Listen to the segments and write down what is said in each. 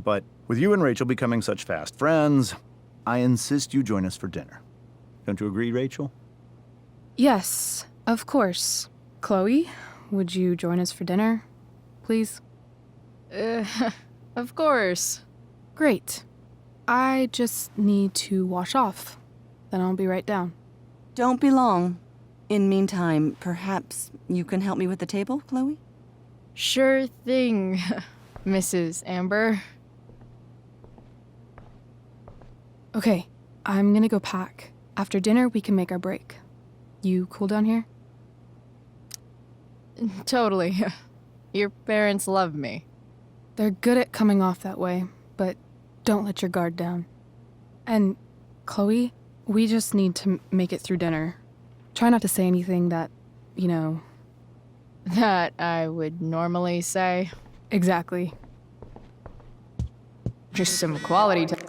But with you and Rachel becoming such fast friends, I insist you join us for dinner. Don't you agree, Rachel? Yes, of course. Chloe, would you join us for dinner, please? Of course. Great. I just need to wash off. Then I'll be right down. Don't be long. In meantime, perhaps you can help me with the table, Chloe? Sure thing, Mrs. Amber. Okay, I'm gonna go pack. After dinner, we can make our break. You cool down here? Totally. Your parents love me. They're good at coming off that way, but don't let your guard down. And, Chloe, we just need to make it through dinner. Try not to say anything that, you know... That I would normally say. Exactly. Just some quality time.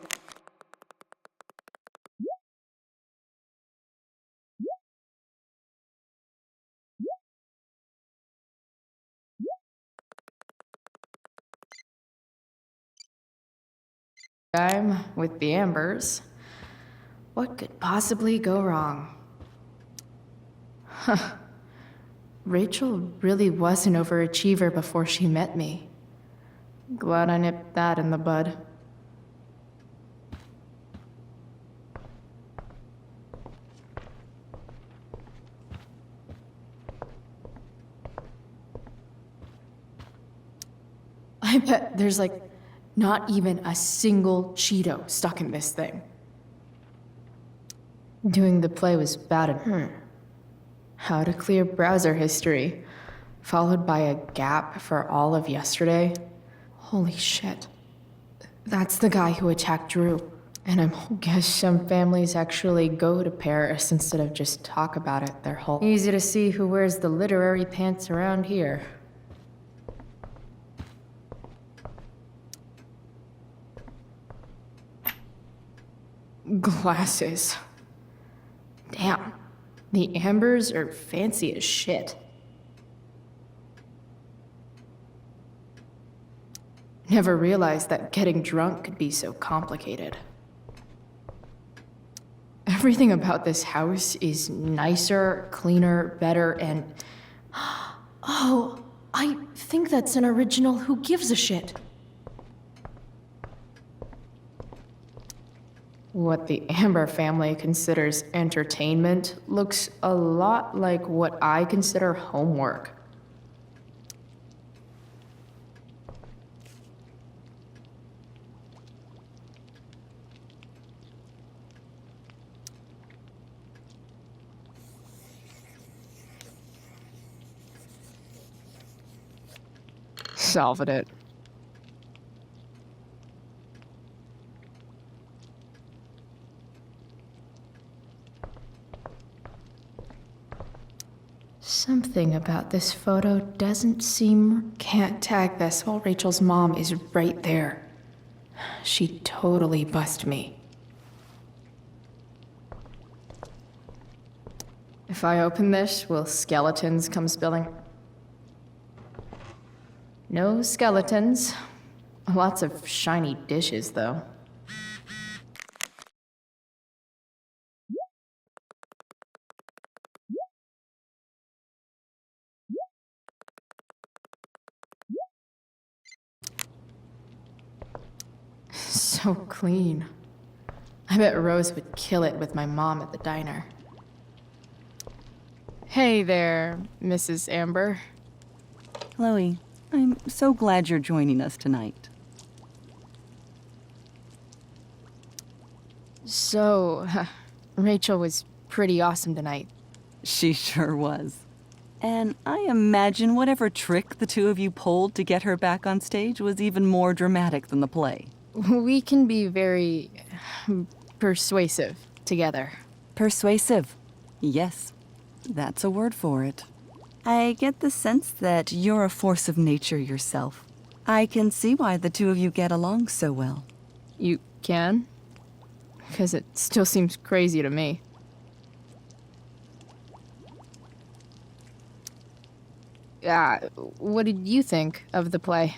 Time with the Ambers. What could possibly go wrong? Huh. Rachel really was an overachiever before she met me. Glad I nipped that in the bud. I bet there's like not even a single Cheeto stuck in this thing. Doing the play was bad and how to clear browser history, followed by a gap for all of yesterday. Holy shit. That's the guy who attacked Drew. And I guess some families actually go to Paris instead of just talk about it their whole... Easy to see who wears the literary pants around here. Glasses. Damn. The Ambers are fancy as shit. Never realized that getting drunk could be so complicated. Everything about this house is nicer, cleaner, better, and... Oh, I think that's an original Who Gives a Shit. What the Amber family considers entertainment looks a lot like what I consider homework. Solved it. Something about this photo doesn't seem... Can't tag this while Rachel's mom is right there. She totally bust me. If I open this, will skeletons come spilling? No skeletons. Lots of shiny dishes, though. So clean. I bet Rose would kill it with my mom at the diner. Hey there, Mrs. Amber. Chloe, I'm so glad you're joining us tonight. So, Rachel was pretty awesome tonight. She sure was. And I imagine whatever trick the two of you pulled to get her back on stage was even more dramatic than the play. We can be very persuasive together. Persuasive. Yes, that's a word for it. I get the sense that you're a force of nature yourself. I can see why the two of you get along so well. You can? Because it still seems crazy to me. What did you think of the play?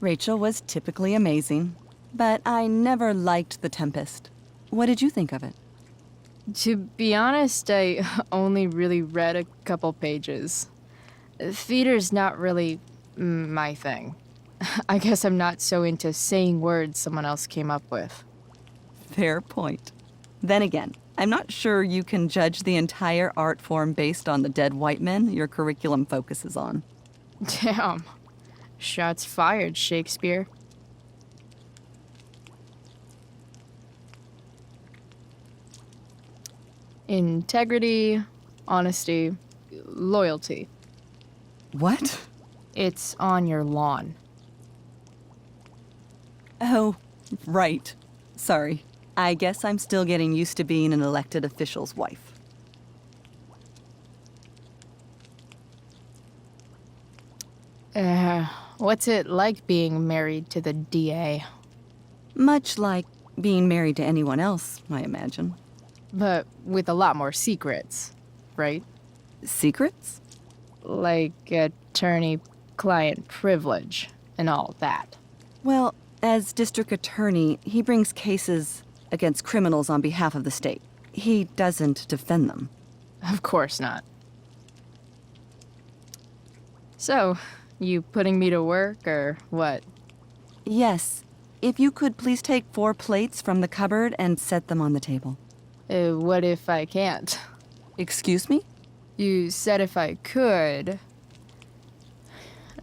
Rachel was typically amazing, but I never liked The Tempest. What did you think of it? To be honest, I only really read a couple pages. Theater's not really my thing. I guess I'm not so into saying words someone else came up with. Fair point. Then again, I'm not sure you can judge the entire art form based on the dead white men your curriculum focuses on. Damn. Shots fired, Shakespeare. Integrity, honesty, loyalty. What? It's on your lawn. Oh, right. Sorry. I guess I'm still getting used to being an elected official's wife. What's it like being married to the DA? Much like being married to anyone else, I imagine. But with a lot more secrets, right? Secrets? Like attorney-client privilege and all that. Well, as district attorney, he brings cases against criminals on behalf of the state. He doesn't defend them. Of course not. So, you putting me to work or what? Yes. If you could please take 4 plates from the cupboard and set them on the table. What if I can't? Excuse me? You said if I could.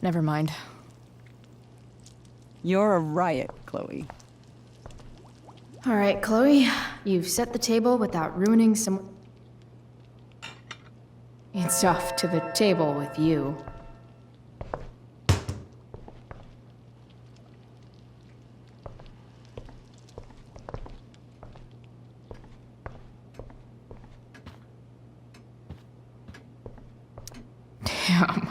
Never mind. You're a riot, Chloe. All right, Chloe. You've set the table without ruining some... It's off to the table with you. Damn.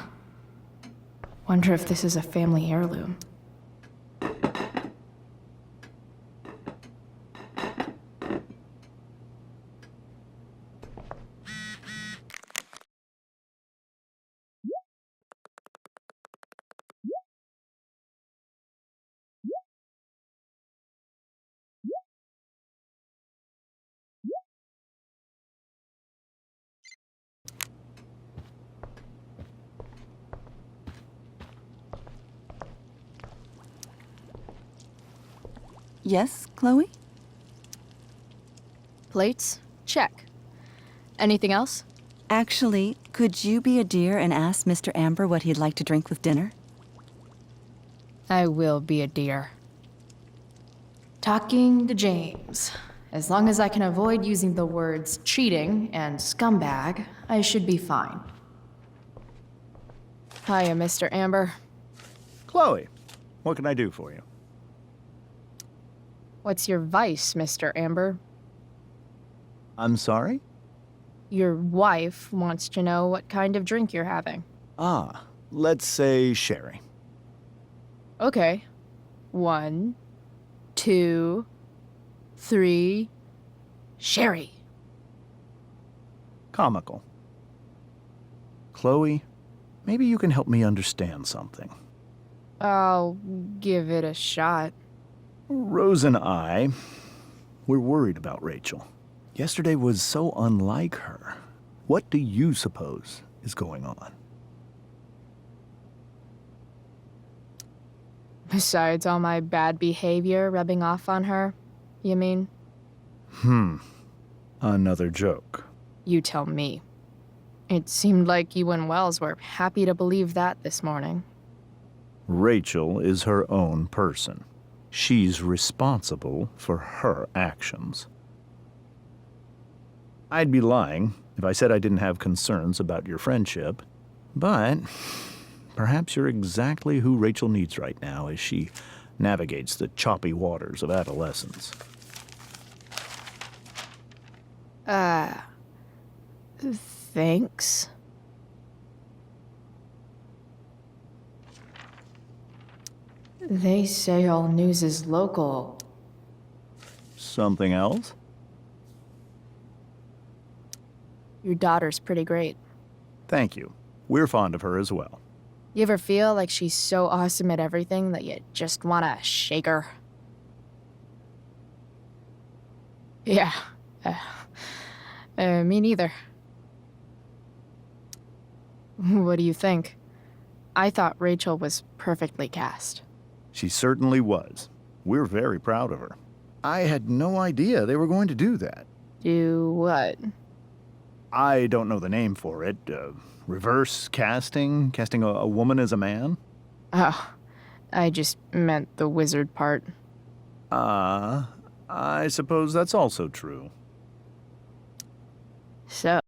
Wonder if this is a family heirloom. Yes, Chloe? Plates? Check. Anything else? Actually, could you be a dear and ask Mr. Amber what he'd like to drink with dinner? I will be a dear. Talking to James. As long as I can avoid using the words cheating and scumbag, I should be fine. Hiya, Mr. Amber. Chloe, what can I do for you? What's your vice, Mr. Amber? I'm sorry? Your wife wants to know what kind of drink you're having. Ah, let's say sherry. Okay. 1, 2, 3. Sherry. Comical. Chloe, maybe you can help me understand something. I'll give it a shot. Rose and I, we're worried about Rachel. Yesterday was so unlike her. What do you suppose is going on? Besides all my bad behavior rubbing off on her, you mean? Another joke. You tell me. It seemed like you and Wells were happy to believe that this morning. Rachel is her own person. She's responsible for her actions. I'd be lying if I said I didn't have concerns about your friendship, but perhaps you're exactly who Rachel needs right now as she navigates the choppy waters of adolescence. Thanks. They say all news is local. Something else? Your daughter's pretty great. Thank you. We're fond of her as well. You ever feel like she's so awesome at everything that you just wanna shake her? Yeah. Me neither. What do you think? I thought Rachel was perfectly cast. She certainly was. We're very proud of her. I had no idea they were going to do that. Do what? I don't know the name for it. Reverse casting? Casting a woman as a man? Oh, I just meant the wizard part. I suppose that's also true. So,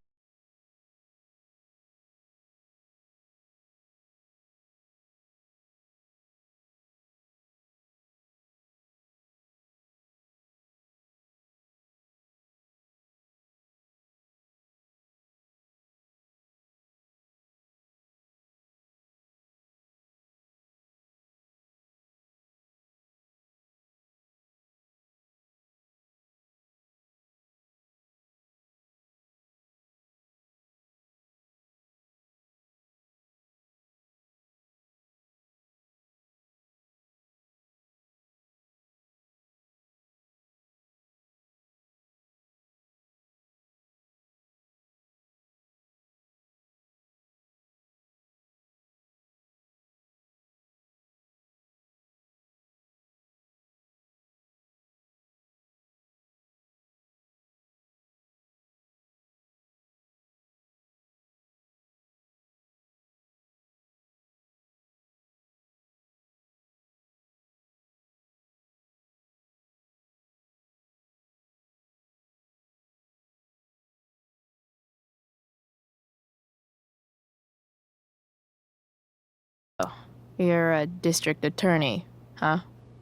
you're a district attorney, huh?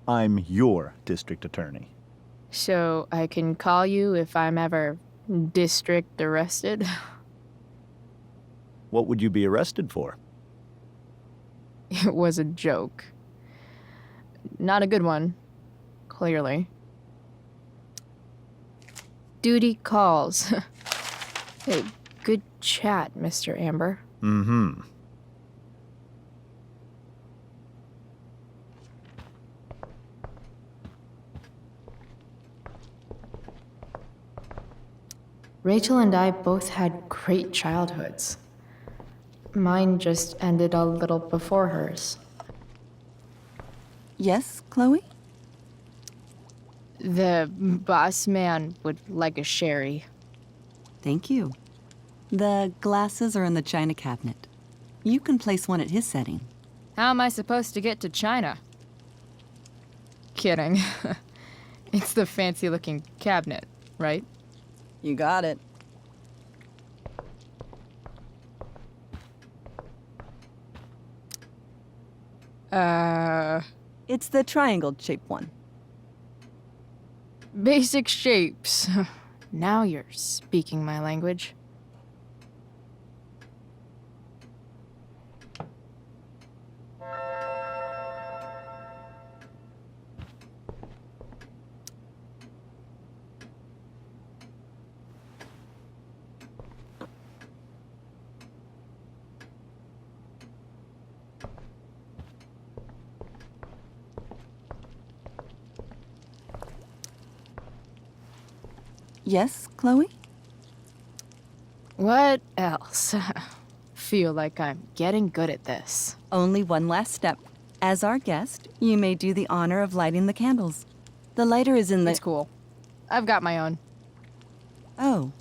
I'm your district attorney. So I can call you if I'm ever district arrested? What would you be arrested for? It was a joke. Not a good one, clearly. Duty calls. Hey, good chat, Mr. Amber. Mm-hmm. Rachel and I both had great childhoods. Mine just ended a little before hers. Yes, Chloe? The boss man would like a sherry. Thank you. The glasses are in the china cabinet. You can place one at his setting. How am I supposed to get to China? Kidding. It's the fancy-looking cabinet, right? You got it. It's the triangle-shaped one. Basic shapes. Now you're speaking my language. Yes, Chloe? What else? Feel like I'm getting good at this. Only one last step. As our guest, you may do the honor of lighting the candles. The lighter is in the... It's cool. I've got my own. Oh,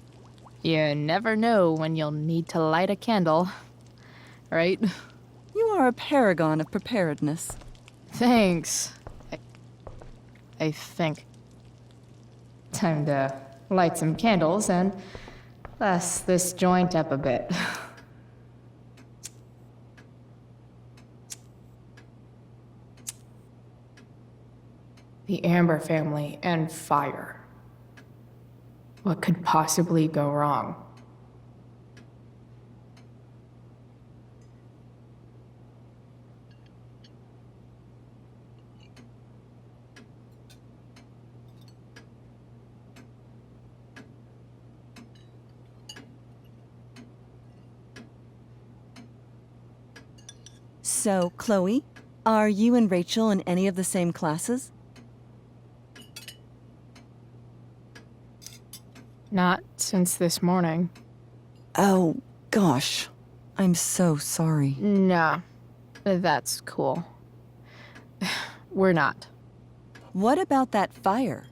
You never know when you'll need to light a candle, right? you are a paragon of preparedness. Thanks. I think. Time to light some candles and bless this joint up a bit. The Amber family and fire. What could possibly go wrong? So, Chloe, are you and Rachel in any of the same classes? Not since this morning. Oh, gosh. I'm so sorry. Nah, that's cool. We're not. What about that fire?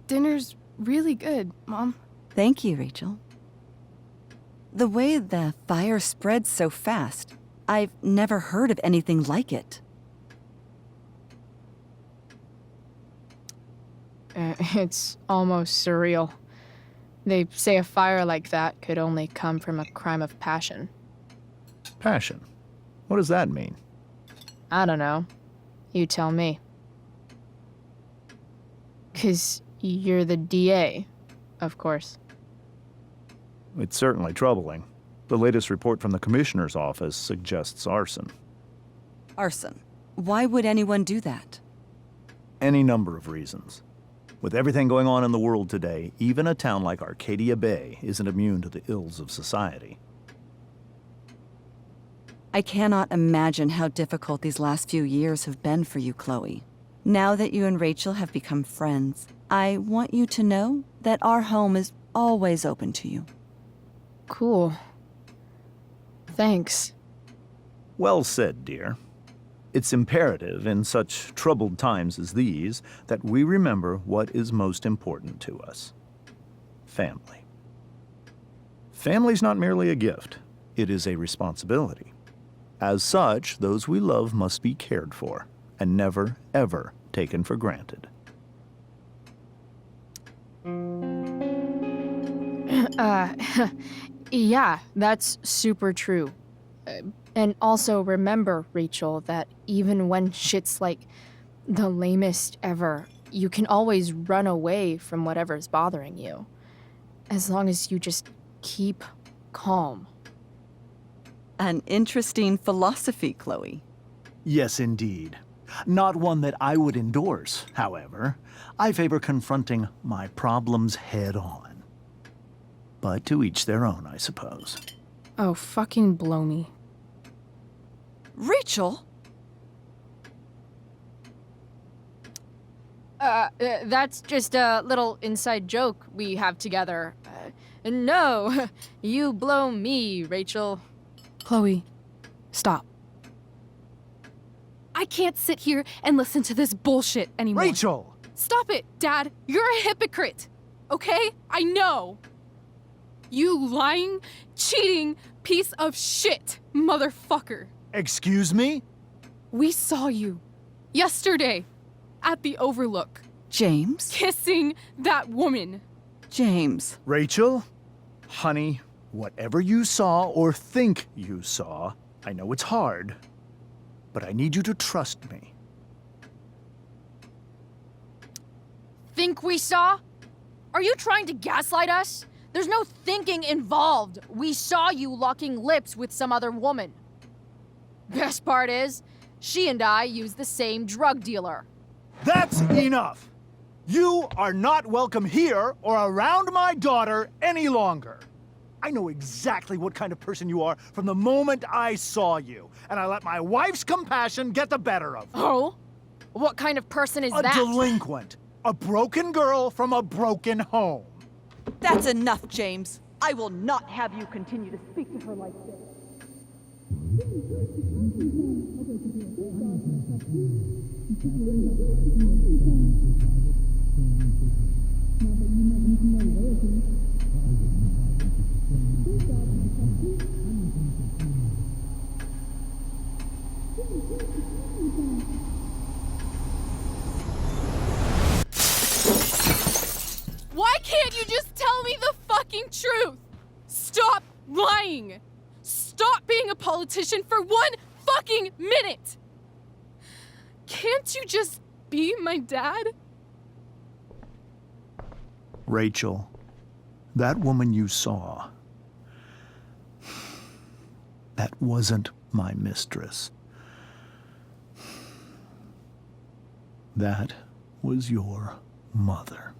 Dinner's really good, Mom. Thank you, Rachel. The way the fire spread so fast, I've never heard of anything like it. It's almost surreal. They say a fire like that could only come from a crime of passion. Passion. What does that mean? I don't know. You tell me. 'Cause you're the DA, of course. It's certainly troubling. The latest report from the commissioner's office suggests arson. Arson. Why would anyone do that? Any number of reasons. With everything going on in the world today, even a town like Arcadia Bay isn't immune to the ills of society. I cannot imagine how difficult these last few years have been for you, Chloe. Now that you and Rachel have become friends, I want you to know that our home is always open to you. Cool. Thanks. Well said, dear. It's imperative in such troubled times as these that we remember what is most important to us. Family. Family's not merely a gift, it is a responsibility. As such, those we love must be cared for and never, ever taken for granted. Yeah, that's super true. And also remember, Rachel, that even when shit's like the lamest ever, you can always run away from whatever's bothering you. As long as you just keep calm. An interesting philosophy, Chloe. Yes, indeed. Not one that I would endorse, however. I favor confronting my problems head on. But to each their own, I suppose. Oh, fucking blow me. Rachel? That's just a little inside joke we have together. No, you blow me, Rachel. Chloe, stop. I can't sit here and listen to this bullshit anymore. Rachel! Stop it, Dad. You're a hypocrite. Okay? I know. You lying, cheating piece of shit, motherfucker. Excuse me? We saw you yesterday at the Overlook James? kissing that woman. James. Rachel? Honey, whatever you saw or think you saw, I know it's hard, but I need you to trust me. Think we saw? Are you trying to gaslight us? There's no thinking involved. We saw you locking lips with some other woman. Best part is, she and I use the same drug dealer. That's enough! You are not welcome here or around my daughter any longer. I know exactly what kind of person you are from the moment I saw you, and I let my wife's compassion get the better of me. Oh? What kind of person is A that? delinquent. A broken girl from a broken home. That's enough, James. I will not have you continue to speak to her like this. Why can't you just tell me the fucking truth? Stop lying. Stop being a politician for one fucking minute. Can't you just be my dad? Rachel, that woman you saw, that wasn't my mistress. That was your mother.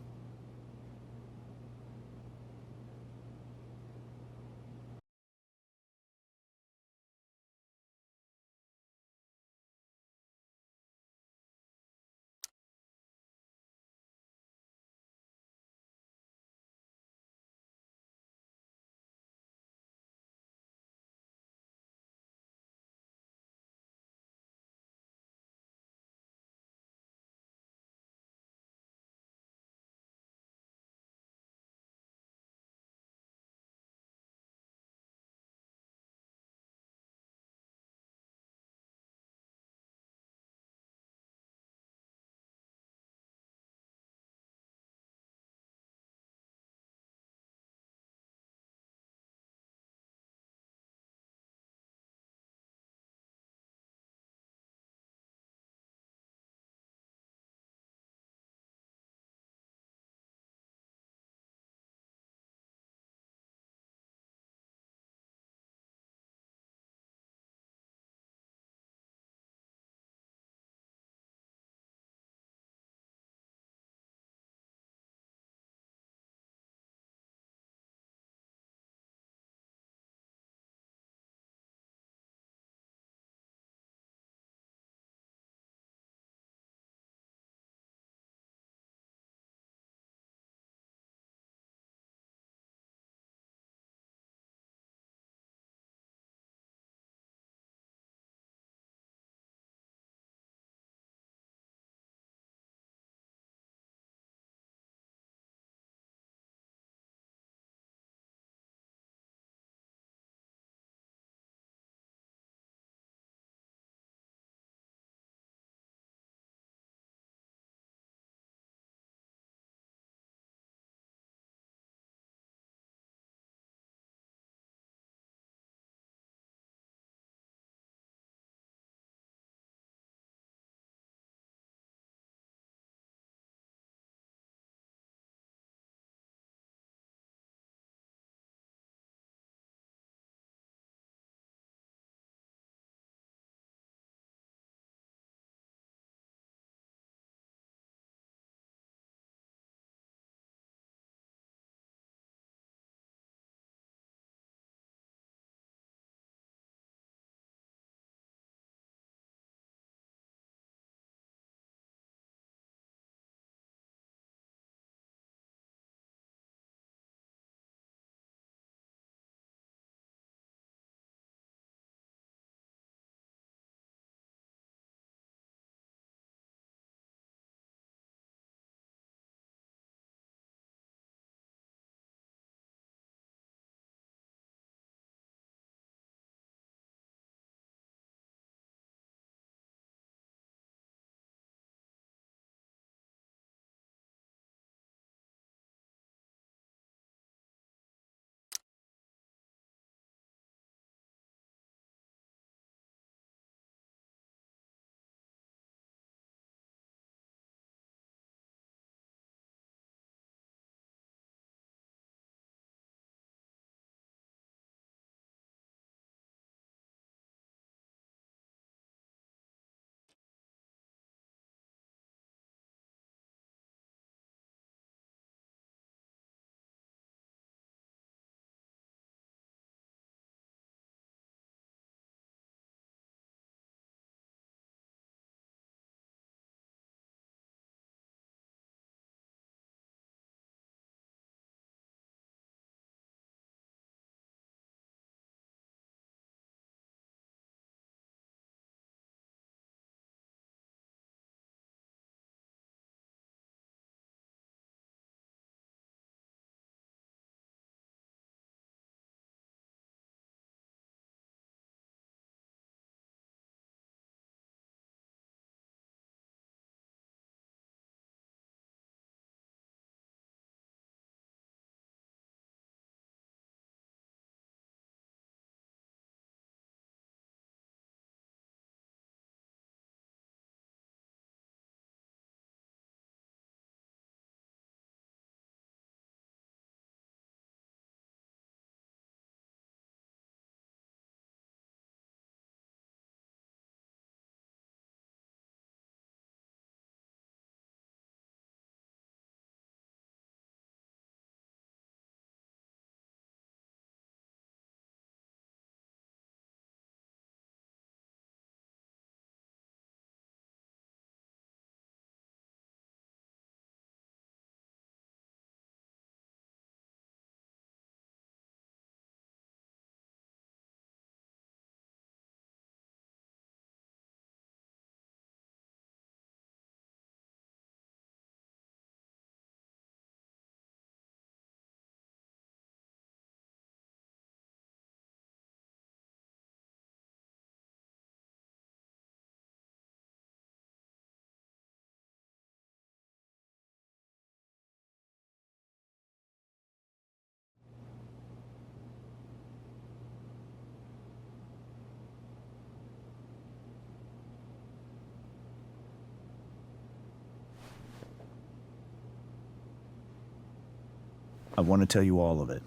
I want to tell you all of it.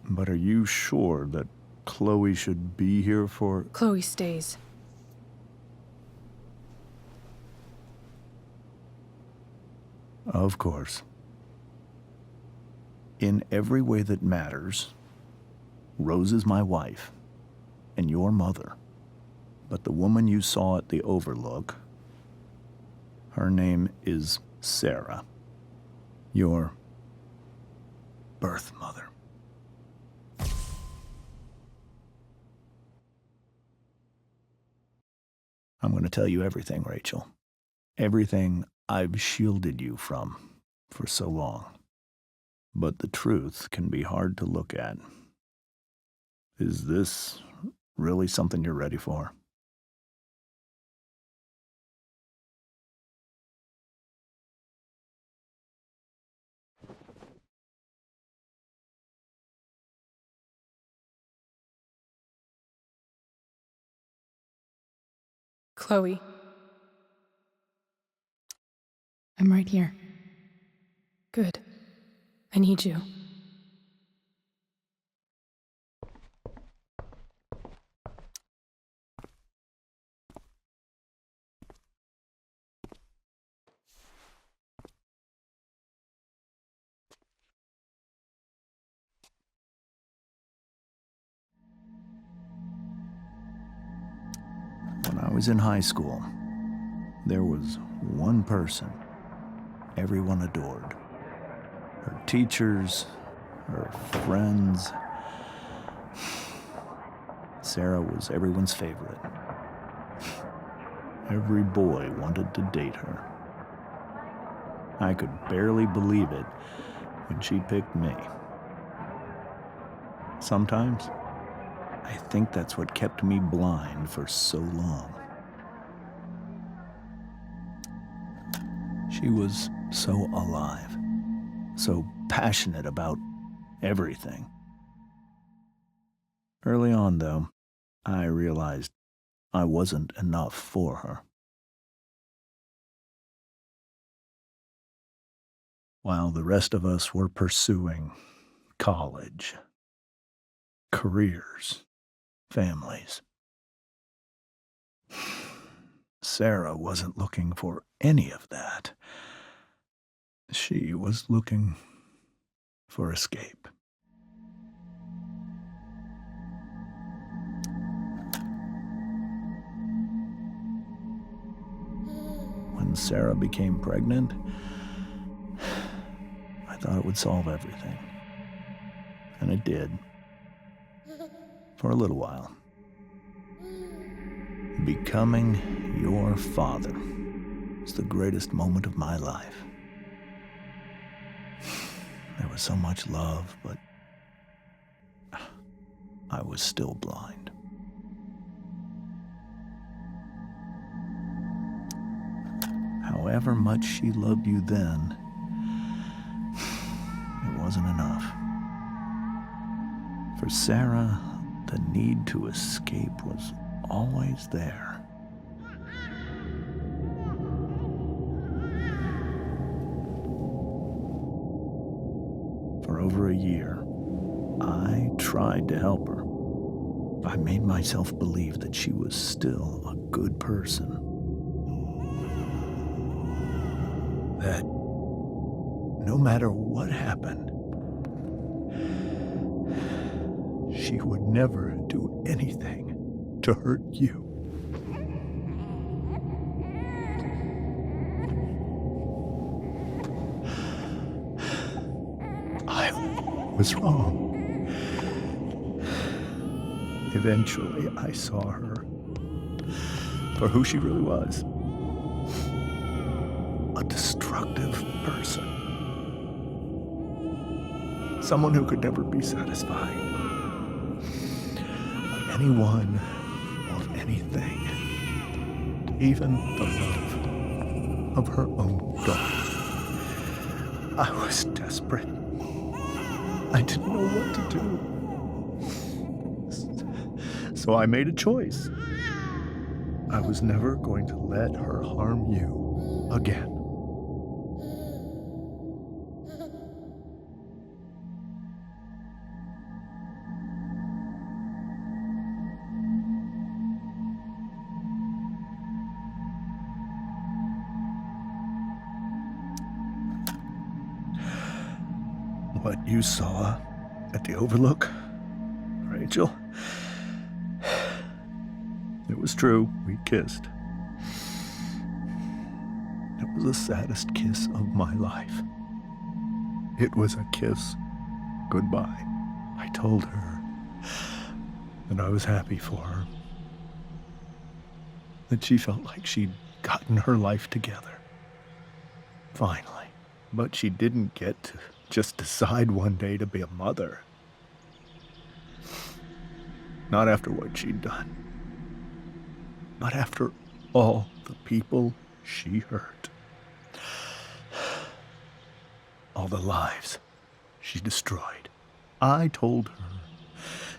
But are you sure that Chloe should be here for... Chloe stays. Of course. In every way that matters, Rose is my wife and your mother. But the woman you saw at the Overlook, her name is Sarah, your birth mother. I'm going to tell you everything, Rachel. Everything I've shielded you from for so long. But the truth can be hard to look at. Is this really something you're ready for? Chloe. I'm right here. Good. I need you. When I was in high school, there was one person everyone adored. Her teachers, her friends. Sarah was everyone's favorite. Every boy wanted to date her. I could barely believe it when she picked me. Sometimes, I think that's what kept me blind for so long. She was so alive, so passionate about everything. Early on, though, I realized I wasn't enough for her. While the rest of us were pursuing college, careers, families, Sarah wasn't looking for any of that. She was looking for escape. When Sarah became pregnant, I thought it would solve everything. And it did. For a little while. Becoming your father was the greatest moment of my life. There was so much love, but I was still blind. However much she loved you then, it wasn't enough. For Sarah, the need to escape was always there. For over a year, I tried to help her. I made myself believe that she was still a good person. That no matter what happened, she would never do anything to hurt you. I was wrong. Eventually, I saw her for who she really was. A destructive person. Someone who could never be satisfied. Anyone or anything. Even the love of her own daughter. I was desperate. I didn't know what to do. So I made a choice. I was never going to let her harm you again. what you saw at the Overlook, Rachel, it was true. We kissed. It was the saddest kiss of my life. It was a kiss goodbye. I told her that I was happy for her, that she felt like she'd gotten her life together. Finally. But she didn't get to just decide one day to be a mother. Not after what she'd done. Not after all the people she hurt. All the lives she destroyed. I told her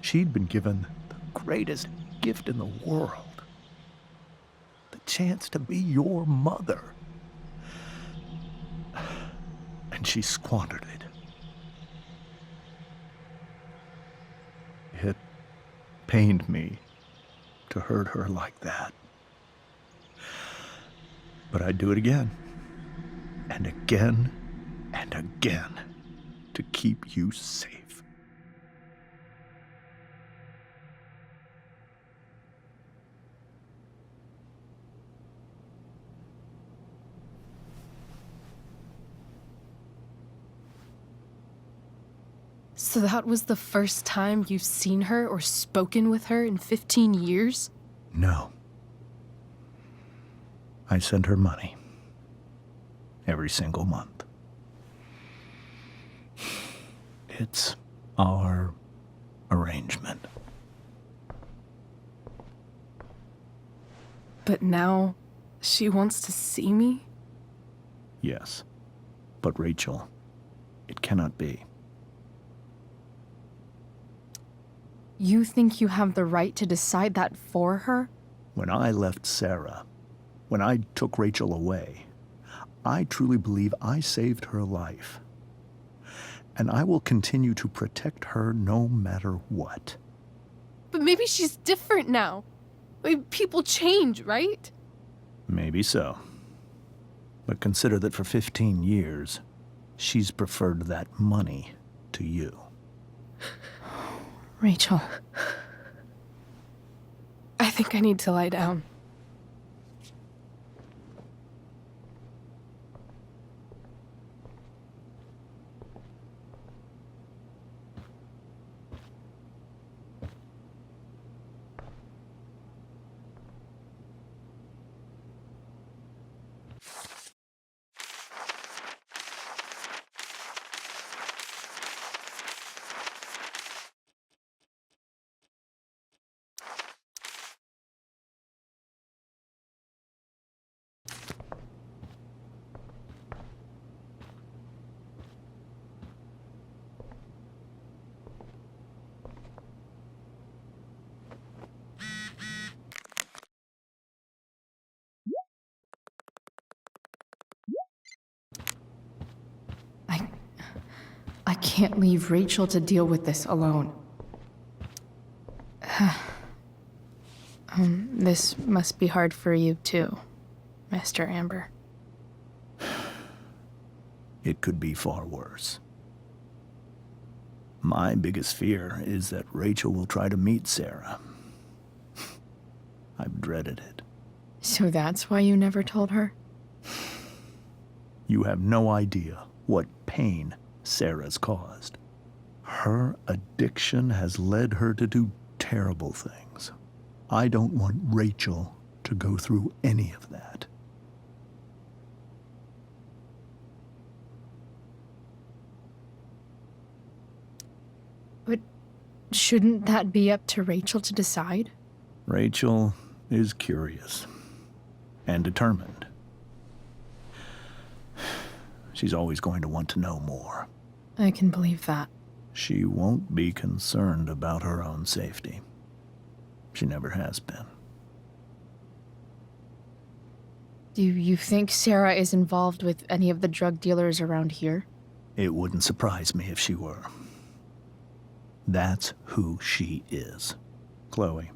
she'd been given the greatest gift in the world. The chance to be your mother. And she squandered it. It pained me to hurt her like that. But I'd do it again, and again, and again, to keep you safe. So that was the first time you've seen her or spoken with her in 15 years? No. I sent her money. Every single month. It's our arrangement. But now she wants to see me? Yes. But Rachel, it cannot be. You think you have the right to decide that for her? When I left Sarah, when I took Rachel away, I truly believe I saved her life. And I will continue to protect her no matter what. But maybe she's different now. People change, right? Maybe so. But consider that for 15 years, she's preferred that money to you. Rachel. I think I need to lie down. I can't leave Rachel to deal with this alone. This must be hard for you too, Mr. Amber. It could be far worse. My biggest fear is that Rachel will try to meet Sarah. I've dreaded it. So that's why you never told her? You have no idea what pain Sarah's caused. Her addiction has led her to do terrible things. I don't want Rachel to go through any of that. But shouldn't that be up to Rachel to decide? Rachel is curious and determined. She's always going to want to know more. I can believe that. She won't be concerned about her own safety. She never has been. Do you think Sarah is involved with any of the drug dealers around here? It wouldn't surprise me if she were. That's who she is. Chloe,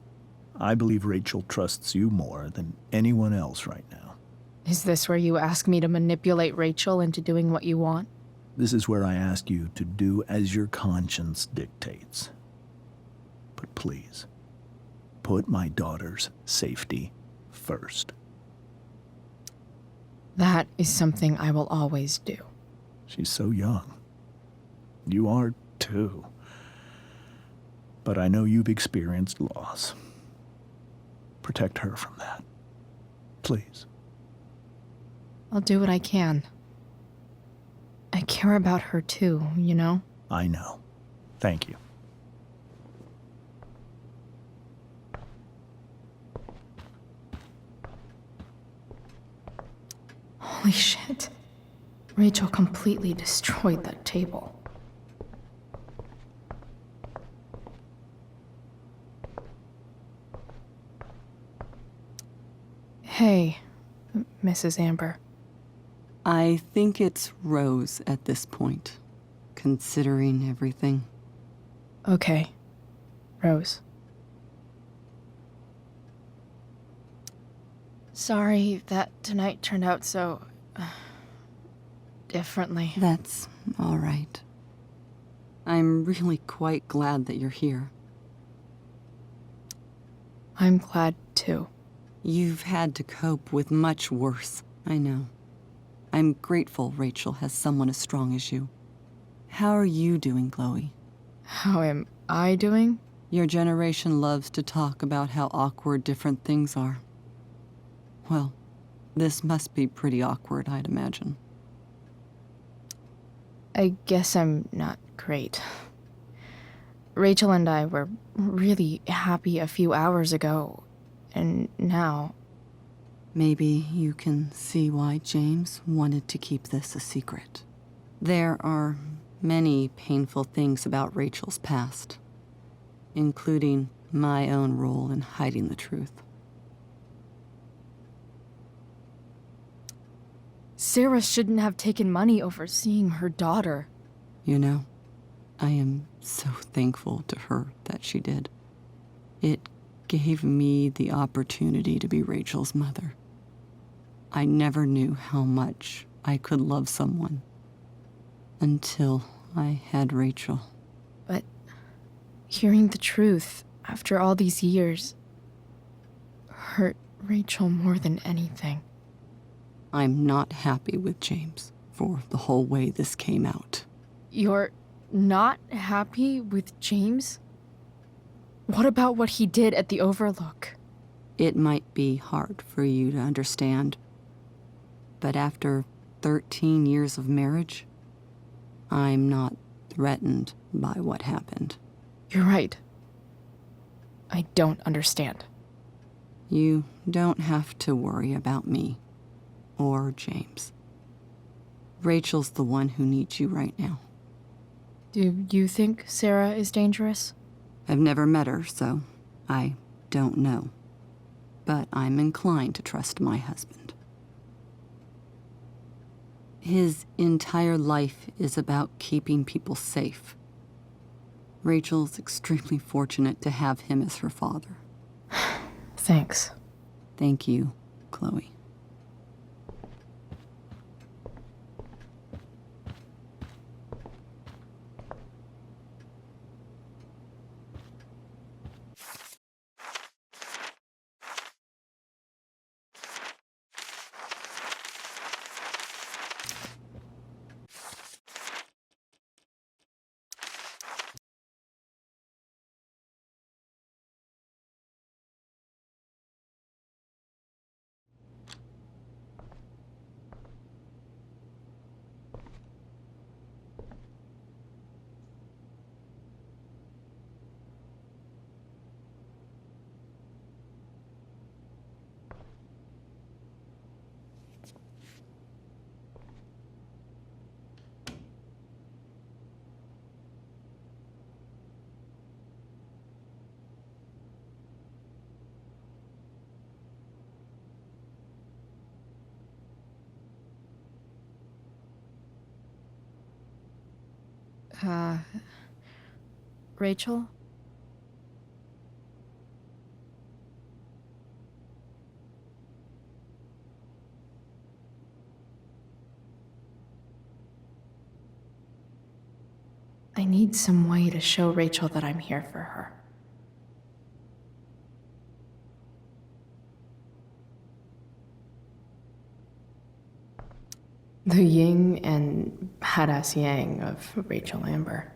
I believe Rachel trusts you more than anyone else right now. Is this where you ask me to manipulate Rachel into doing what you want? This is where I ask you to do as your conscience dictates. But please, put my daughter's safety first. That is something I will always do. She's so young. You are too. But I know you've experienced loss. Protect her from that. Please. I'll do what I can. I care about her too, you know? I know. Thank you. Holy shit. Rachel completely destroyed that table. Hey, Mrs. Amber. I think it's Rose at this point, considering everything. Okay. Rose. Sorry that tonight turned out so... differently. That's all right. I'm really quite glad that you're here. I'm glad too. You've had to cope with much worse, I know. I'm grateful Rachel has someone as strong as you. How are you doing, Chloe? How am I doing? Your generation loves to talk about how awkward different things are. Well, this must be pretty awkward, I'd imagine. I guess I'm not great. Rachel and I were really happy a few hours ago, and now... Maybe you can see why James wanted to keep this a secret. There are many painful things about Rachel's past, including my own role in hiding the truth. Sarah shouldn't have taken money over seeing her daughter. You know, I am so thankful to her that she did. It gave me the opportunity to be Rachel's mother. I never knew how much I could love someone until I had Rachel. But hearing the truth after all these years hurt Rachel more than anything. I'm not happy with James for the whole way this came out. You're not happy with James? What about what he did at the Overlook? It might be hard for you to understand, but after 13 years of marriage, I'm not threatened by what happened. You're right. I don't understand. You don't have to worry about me or James. Rachel's the one who needs you right now. Do you think Sarah is dangerous? I've never met her, so I don't know. But I'm inclined to trust my husband. His entire life is about keeping people safe. Rachel's extremely fortunate to have him as her father. Thanks. Thank you, Chloe. Rachel? need some way to show Rachel that I'm here for her. The yin and badass yang of Rachel Amber.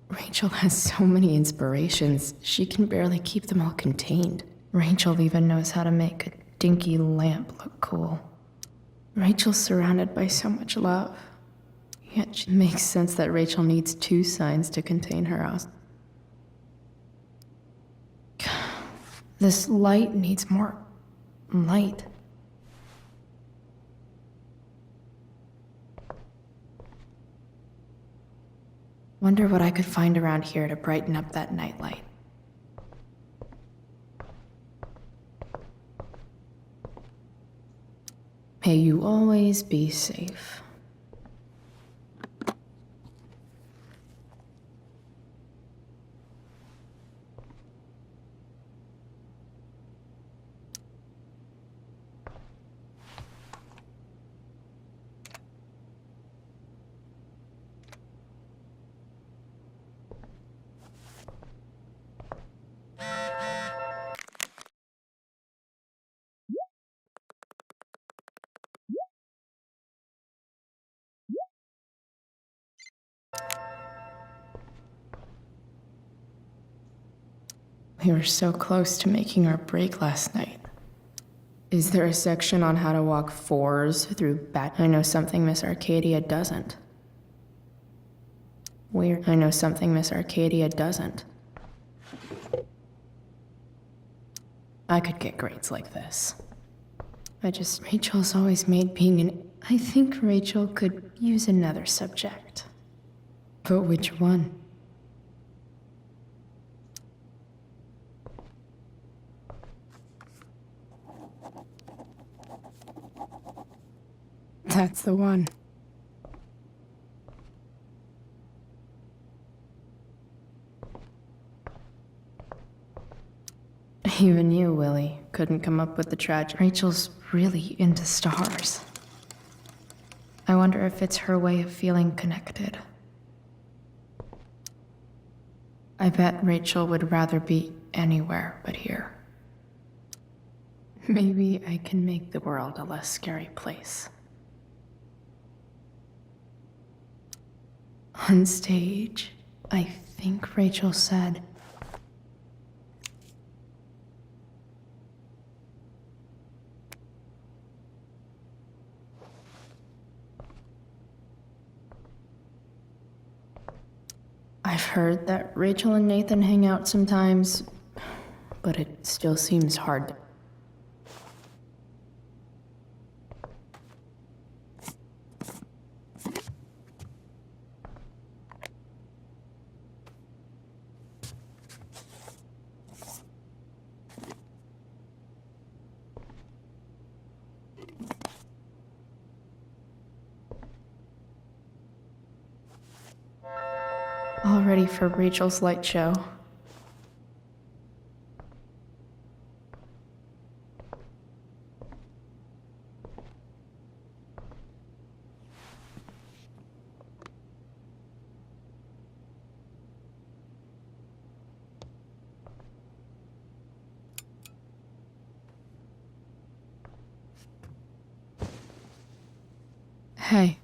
Rachel has so many inspirations, she can barely keep them all contained. Rachel even knows how to make a dinky lamp look cool. Rachel's surrounded by so much love, yet it makes sense that Rachel needs 2 signs to contain her house. This light needs more light. Wonder what I could find around here to brighten up that nightlight. May you always be safe. We were so close to making our break last night. Is there a section on how to walk 4s through bat? I know something Miss Arcadia doesn't. Weird. I know something Miss Arcadia doesn't. I could get grades like this. Rachel's always made being an... I think Rachel could use another subject. But which one? That's the one. Even you, Willie, couldn't come up with the tragic. Rachel's really into stars. I wonder if it's her way of feeling connected. I bet Rachel would rather be anywhere but here. Maybe I can make the world a less scary place. On stage, I think Rachel said, I've heard that Rachel and Nathan hang out sometimes, but it still seems hard to... All ready for Rachel's light show. Hey,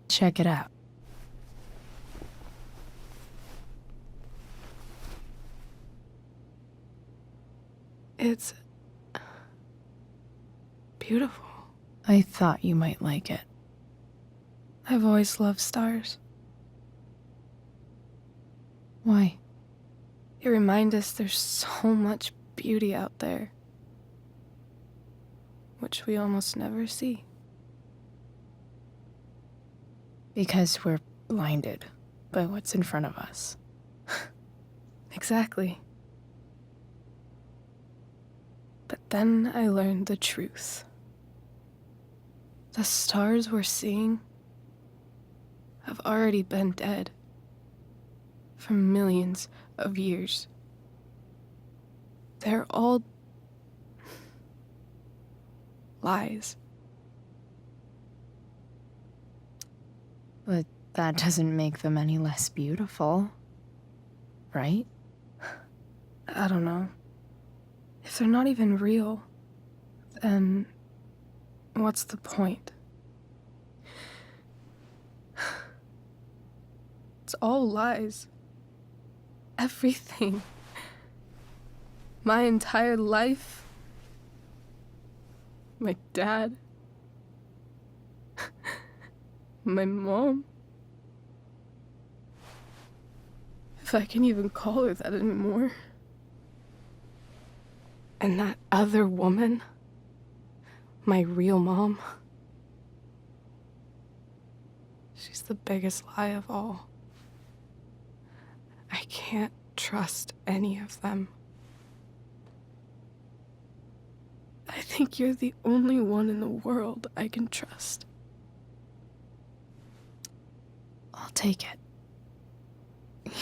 check it out. It's... beautiful. I thought you might like it. I've always loved stars. Why? They remind us there's so much beauty out there, which we almost never see. Because we're blinded by what's in front of us. Exactly. But then I learned the truth. The stars we're seeing have already been dead for millions of years. They're all lies. But that doesn't make them any less beautiful, right? I don't know. If they're not even real, then what's the point? It's all lies. Everything. My entire life. My dad. My mom. If I can even call her that anymore. And that other woman, my real mom, she's the biggest lie of all. I can't trust any of them. I think you're the only one in the world I can trust. I'll take it.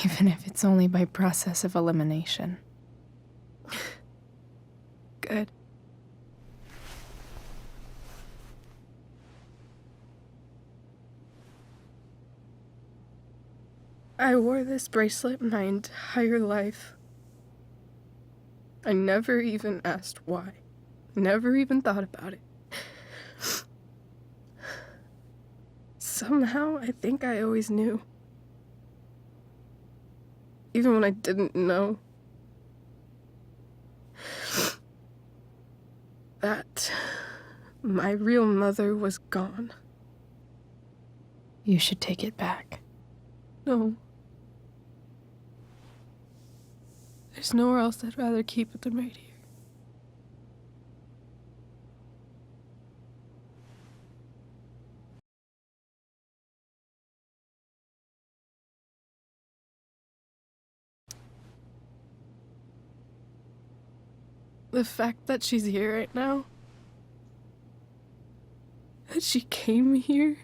Even if it's only by process of elimination. Good. I wore this bracelet my entire life. I never even asked why. Never even thought about it. Somehow, I think I always knew. Even when I didn't know. That my real mother was gone. You should take it back. No. There's nowhere else I'd rather keep it than right here. The fact that she's here right now, that she came here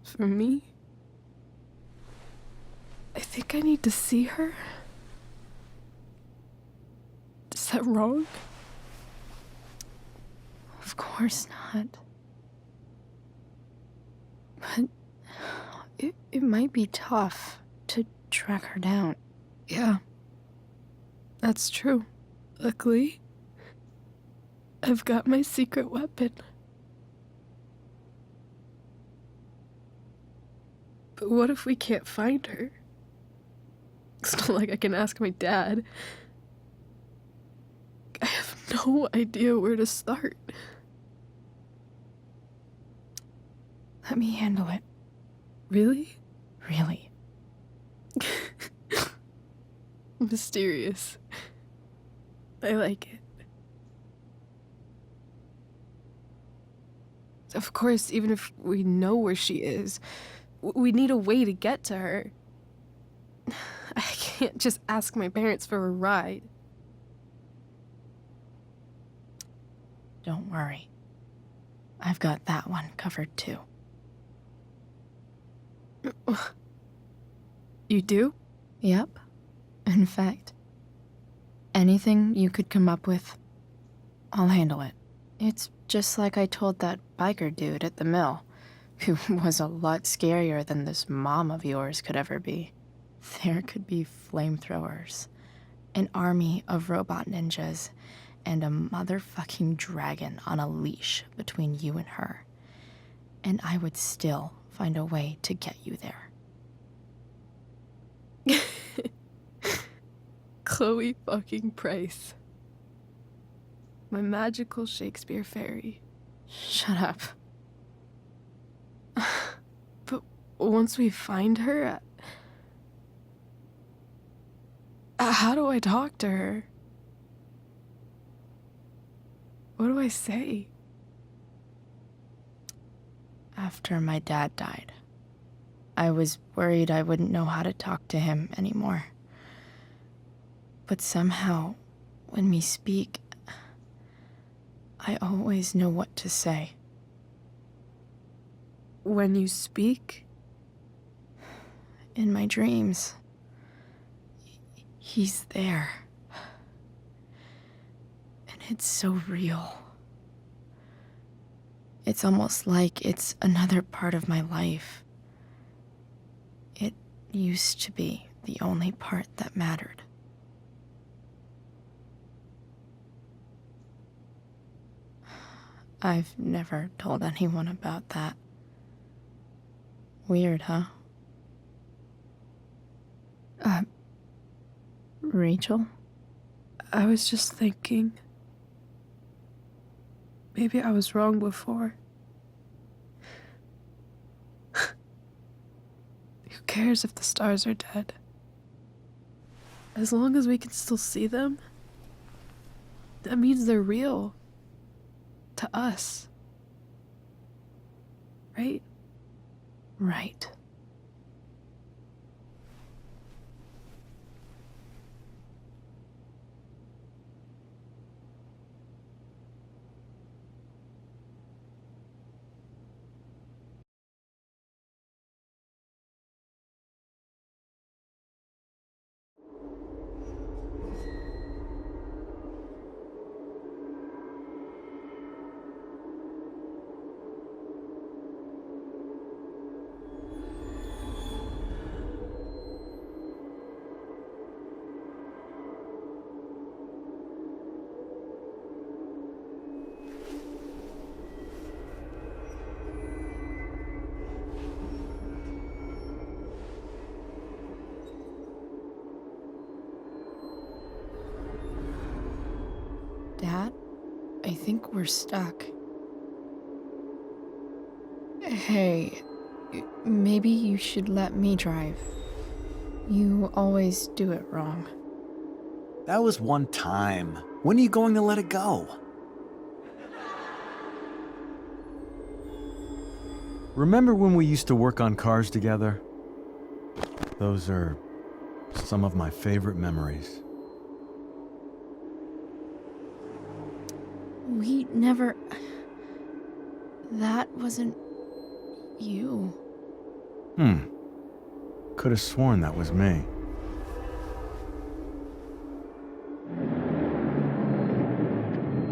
for me, I think I need to see her. Is that wrong? Of course not. But it might be tough to track her down. Yeah. That's true. Luckily, I've got my secret weapon. But what if we can't find her? It's not like I can ask my dad. I have no idea where to start. Let me handle it. Really? Really. Mysterious. I like it. Of course, even if we know where she is, we need a way to get to her. I can't just ask my parents for a ride. Don't worry. I've got that one covered too. You do? Yep. In fact, anything you could come up with, I'll handle it. It's just like I told that biker dude at the mill, who was a lot scarier than this mom of yours could ever be. There could be flamethrowers, an army of robot ninjas, and a motherfucking dragon on a leash between you and her. And I would still find a way to get you there. Chloe fucking Price. my magical Shakespeare fairy. Shut up. But once we find her, how do I talk to her? What do I say? After my dad died, I was worried I wouldn't know how to talk to him anymore. But somehow, when we speak, I always know what to say. When you speak? In my dreams, he's there. And it's so real. It's almost like it's another part of my life. It used to be the only part that mattered. I've never told anyone about that. Weird, huh? Rachel? I was just thinking. Maybe I was wrong before. Who cares if the stars are dead? As long as we can still see them, that means they're real. To us. Right? Right. Dad, I think we're stuck. Hey, maybe you should let me drive. You always do it wrong. That was one time. When are you going to let it go? Remember when we used to work on cars together? Those are some of my favorite memories. We never... That wasn't... you. Could have sworn that was me.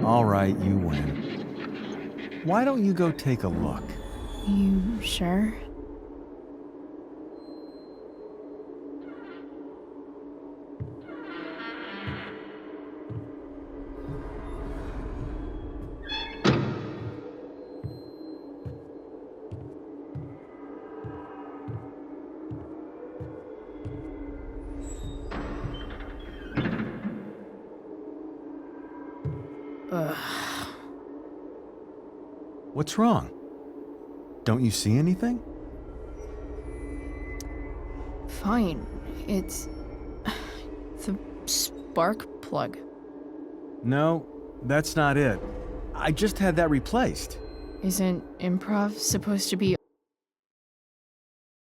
All right, you win. Why don't you go take a look? You sure? What's wrong? Don't you see anything? Fine. It's... the spark plug. No, that's not it. I just had that replaced. Isn't improv supposed to be